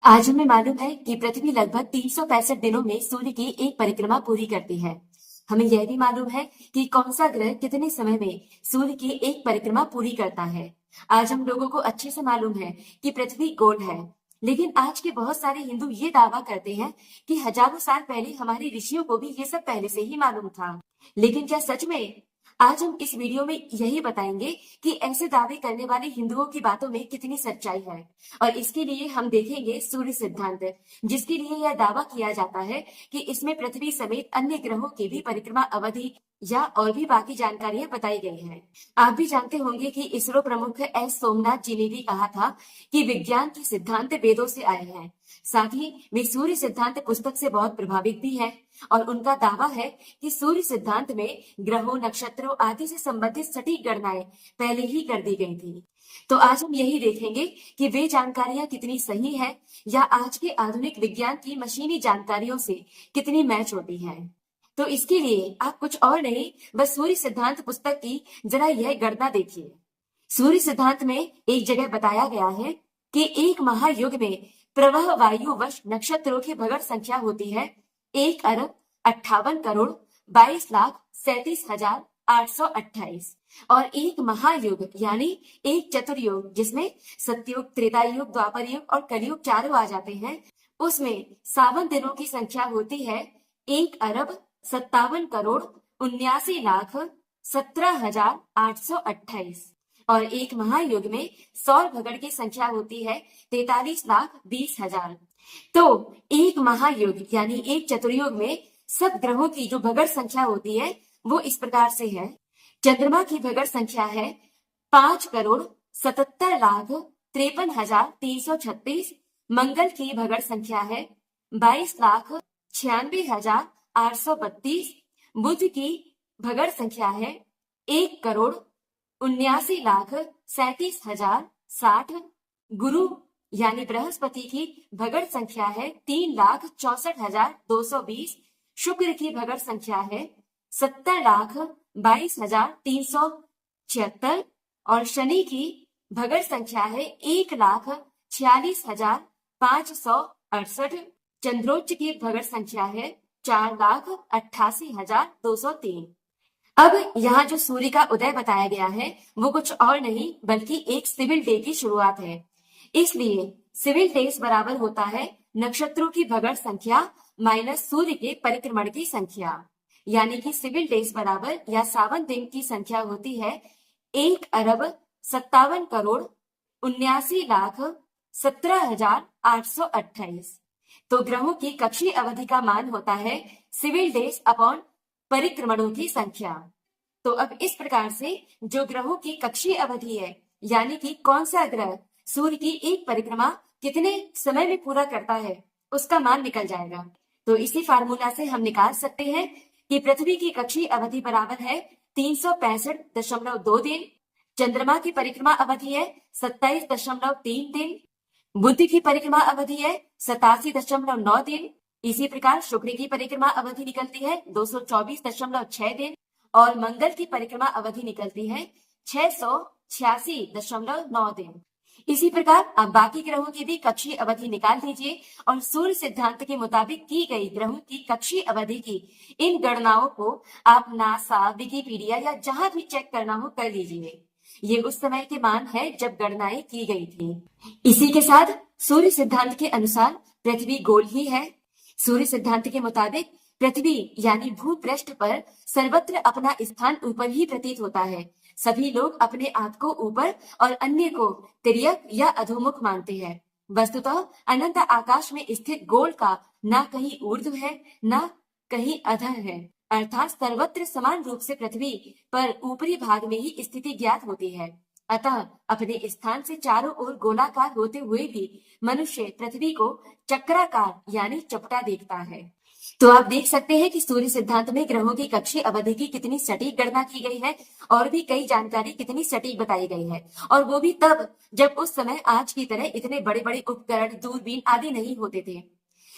आज हमें मालूम है कि पृथ्वी लगभग 365 दिनों में सूर्य की एक परिक्रमा पूरी करती है। हमें यह भी मालूम है कि कौन सा ग्रह कितने समय में सूर्य की एक परिक्रमा पूरी करता है। आज हम लोगों को अच्छे से मालूम है कि पृथ्वी गोल है, लेकिन आज के बहुत सारे हिंदू ये दावा करते हैं कि हजारों साल पहले हमारे ऋषियों को भी ये सब पहले से ही मालूम था। लेकिन क्या सच में? आज हम इस वीडियो में यही बताएंगे कि ऐसे दावे करने वाले हिंदुओं की बातों में कितनी सच्चाई है। और इसके लिए हम देखेंगे सूर्य सिद्धांत, जिसके लिए यह दावा किया जाता है कि इसमें पृथ्वी समेत अन्य ग्रहों की भी परिक्रमा अवधि या और भी बाकी जानकारियां बताई गई हैं। आप भी जानते होंगे कि इसरो प्रमुख एस सोमनाथ जी ने भी कहा था कि विज्ञान के सिद्धांत वेदों से आए हैं। साथ ही वे सूर्य सिद्धांत पुस्तक से बहुत प्रभावित भी हैं और उनका दावा है कि सूर्य सिद्धांत में ग्रहों, नक्षत्रों आदि से संबंधित सटीक गणनाएं पहले ही कर दी गई थी। तो आज हम यही देखेंगे कि वे जानकारियां कितनी सही है या आज के आधुनिक विज्ञान की मशीनी जानकारियों से कितनी मैच होती है। तो इसके लिए आप कुछ और नहीं, बस सूर्य सिद्धांत पुस्तक की जरा यह गणना देखिए। सूर्य सिद्धांत में एक जगह बताया गया है कि एक महायुग में प्रवाह वायुवश नक्षत्रों की भगड़ संख्या होती है 1,58,करोड़ 22,37,828 और एक महायुग यानी एक चतुर्युग जिसमें सतयुग, त्रेता युग, द्वापर युग और कलयुग चारों आ जाते हैं, उसमें सावन दिनों की संख्या होती है 1,57,करोड़ 79,17,828 और एक महायुग में सौर भगड़ की संख्या होती है 43,20,000। तो एक महायुग यानी एक चतुर्युग में सब ग्रहों की जो भगड़ संख्या होती है वो इस प्रकार से है। चंद्रमा की भगड़ संख्या है 5,77,53,336। मंगल की भगड़ संख्या है 22,96,832। बुध की भगड़ संख्या है 1,79,37,060। गुरु यानी बृहस्पति की भगड़ संख्या है 3,64,220। शुक्र की भगड़ संख्या है 70,22,376 और शनि की भगड़ संख्या है 1,46,568। चंद्रोच्च की भगड़ संख्या है 4,88,203। अब यहाँ जो सूर्य का उदय बताया गया है वो कुछ और नहीं बल्कि एक सिविल डे की शुरुआत है। इसलिए सिविल डेज बराबर होता है नक्षत्रों की भगड़ संख्या माइनस सूर्य के परिक्रमण की संख्या, यानी कि सिविल डेज बराबर या सावन दिन की संख्या होती है 1,57,79,17,828। तो ग्रहों की कक्षीय अवधि का मान होता है सिविल डेज अपॉन परिक्रमणों की संख्या। तो अब इस प्रकार से जो ग्रहों की कक्षीय अवधि है, यानी कि कौन सा ग्रह सूर्य की एक परिक्रमा कितने समय में पूरा करता है, उसका मान निकल जाएगा। तो इसी फार्मूला से हम निकाल सकते हैं कि पृथ्वी की कक्षीय अवधि बराबर है 365.2 दिन, चंद्रमा की परिक्रमा अवधि है 27.3 दिन, बुध की परिक्रमा अवधि है 87.9 दिन, इसी प्रकार शुक्र की परिक्रमा अवधि निकलती है 224.6 दिन और मंगल की परिक्रमा अवधि निकलती है 686.9 दिन। इसी प्रकार आप बाकी ग्रहों की भी कक्षीय अवधि निकाल लीजिए और सूर्य सिद्धांत के मुताबिक की गई ग्रहों की कक्षीय अवधि की इन गणनाओं को आप नासा, विकिपीडिया या जहां भी चेक करना हो कर लीजिए। ये उस समय के मान है जब गणनाएं की गई थी। इसी के साथ सूर्य सिद्धांत के अनुसार पृथ्वी गोल ही है। सूर्य सिद्धांत के मुताबिक पृथ्वी यानी भूपृष्ठ पर सर्वत्र अपना स्थान ऊपर ही प्रतीत होता है। सभी लोग अपने आप को ऊपर और अन्य को तिर्यक या अधोमुख मानते हैं। वस्तुतः अनंत आकाश में स्थित गोल का ना कहीं ऊर्ध्व है ना कहीं अधः है, अर्थात सर्वत्र समान रूप से पृथ्वी पर ऊपरी भाग में ही स्थिति ज्ञात होती है। अतः अपने स्थान से चारों ओर गोलाकार होते हुए भी मनुष्य पृथ्वी को चक्राकार यानी चपटा देखता है। तो आप देख सकते हैं कि सूर्य सिद्धांत में ग्रहों की कक्षीय अवधि की कितनी सटीक गणना की गई है और भी कई जानकारी कितनी सटीक बताई गई है, और वो भी तब जब उस समय आज की तरह इतने बड़े बड़े उपकरण, दूरबीन आदि नहीं होते थे।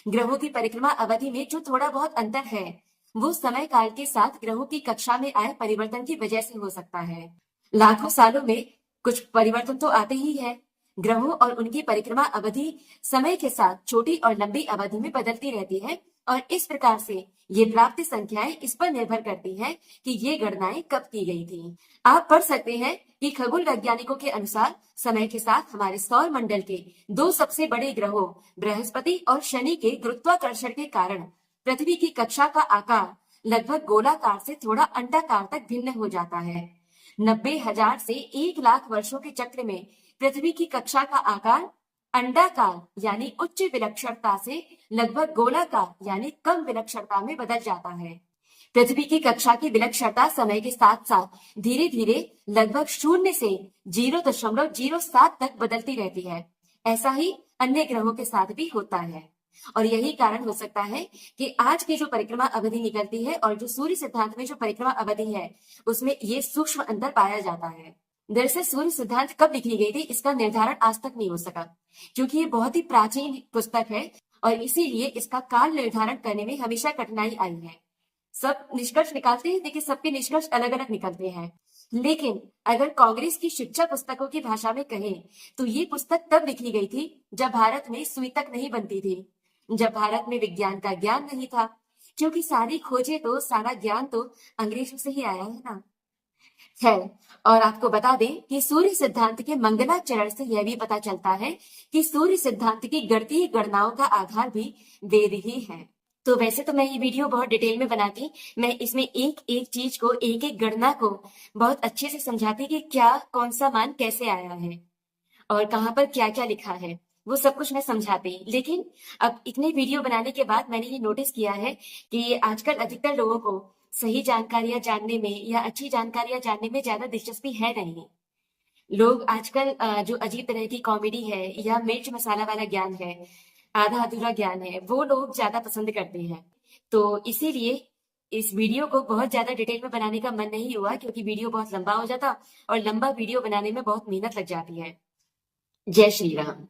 ग्रहों की परिक्रमा अवधि में जो थोड़ा बहुत अंतर है वो समय काल के साथ ग्रहों की कक्षा में आए परिवर्तन की वजह से हो सकता है। लाखों सालों में कुछ परिवर्तन तो आते ही है, ग्रहों और उनकी परिक्रमा अवधि समय के साथ छोटी और लंबी अवधि में बदलती रहती है और इस प्रकार से ये प्राप्त संख्याएं इस पर निर्भर करती हैं कि ये गणनाएं कब की गई थी। आप पढ़ सकते हैं कि खगोल वैज्ञानिकों के अनुसार समय के साथ हमारे सौर मंडल के दो सबसे बड़े ग्रहों बृहस्पति और शनि के गुरुत्वाकर्षण के कारण पृथ्वी की कक्षा का आकार लगभग गोलाकार से थोड़ा अंडाकार तक भिन्न हो जाता है। 90,000 से 1 लाख वर्षों के चक्र में पृथ्वी की कक्षा का आकार अंडाकार यानी उच्च विलक्षणता से लगभग गोलाकार यानी कम विलक्षणता में बदल जाता है। पृथ्वी की कक्षा की विलक्षणता समय के साथ साथ धीरे धीरे लगभग 0 से 0.07 तक बदलती रहती है। ऐसा ही अन्य ग्रहों के साथ भी होता है और यही कारण हो सकता है कि आज की जो परिक्रमा अवधि निकलती है और जो सूर्य सिद्धांत में जो परिक्रमा अवधि है उसमें ये सूक्ष्म अंतर पाया जाता है। दरअसल सूर्य सिद्धांत कब लिखी गई थी इसका निर्धारण आज तक नहीं हो सका क्योंकि ये बहुत ही प्राचीन पुस्तक है और इसीलिए इसका काल निर्धारण करने में हमेशा कठिनाई आई है। सब निष्कर्ष निकालते हैं लेकिन सबके निष्कर्ष अलग अलग निकलते हैं। लेकिन अगर कांग्रेस की शिक्षा पुस्तकों की भाषा में कहें तो ये पुस्तक तब लिखी गई थी जब भारत में सुई तक नहीं बनती थी, जब भारत में विज्ञान का ज्ञान नहीं था, क्योंकि सारी खोजें तो सारा ज्ञान तो अंग्रेजों से ही आया है ना। है और आपको बता दें कि सूर्य सिद्धांत के मंगलाचरण से यह भी पता चलता है कि सूर्य सिद्धांत की गणितीय गणनाओं का आधार भी वेद ही है। तो वैसे तो मैं ये वीडियो बहुत डिटेल में बनाती, मैं इसमें एक एक चीज को एक एक गणना को बहुत अच्छे से समझाती कि क्या कौन सा मान कैसे आया है और कहाँ पर क्या क्या लिखा है, वो सब कुछ मैं समझाती। लेकिन अब इतने वीडियो बनाने के बाद मैंने ये नोटिस किया है कि आजकल अधिकतर लोगों को सही जानकारियां जानने में या अच्छी जानकारियां जानने में ज्यादा दिलचस्पी है नहीं। लोग आजकल जो अजीब तरह की कॉमेडी है या मिर्च मसाला वाला ज्ञान है, आधा अधूरा ज्ञान है, वो लोग ज्यादा पसंद करते हैं। तो इसीलिए इस वीडियो को बहुत ज्यादा डिटेल में बनाने का मन नहीं हुआ क्योंकि वीडियो बहुत लंबा हो जाता और लंबा वीडियो बनाने में बहुत मेहनत लग जाती है। जय श्री राम।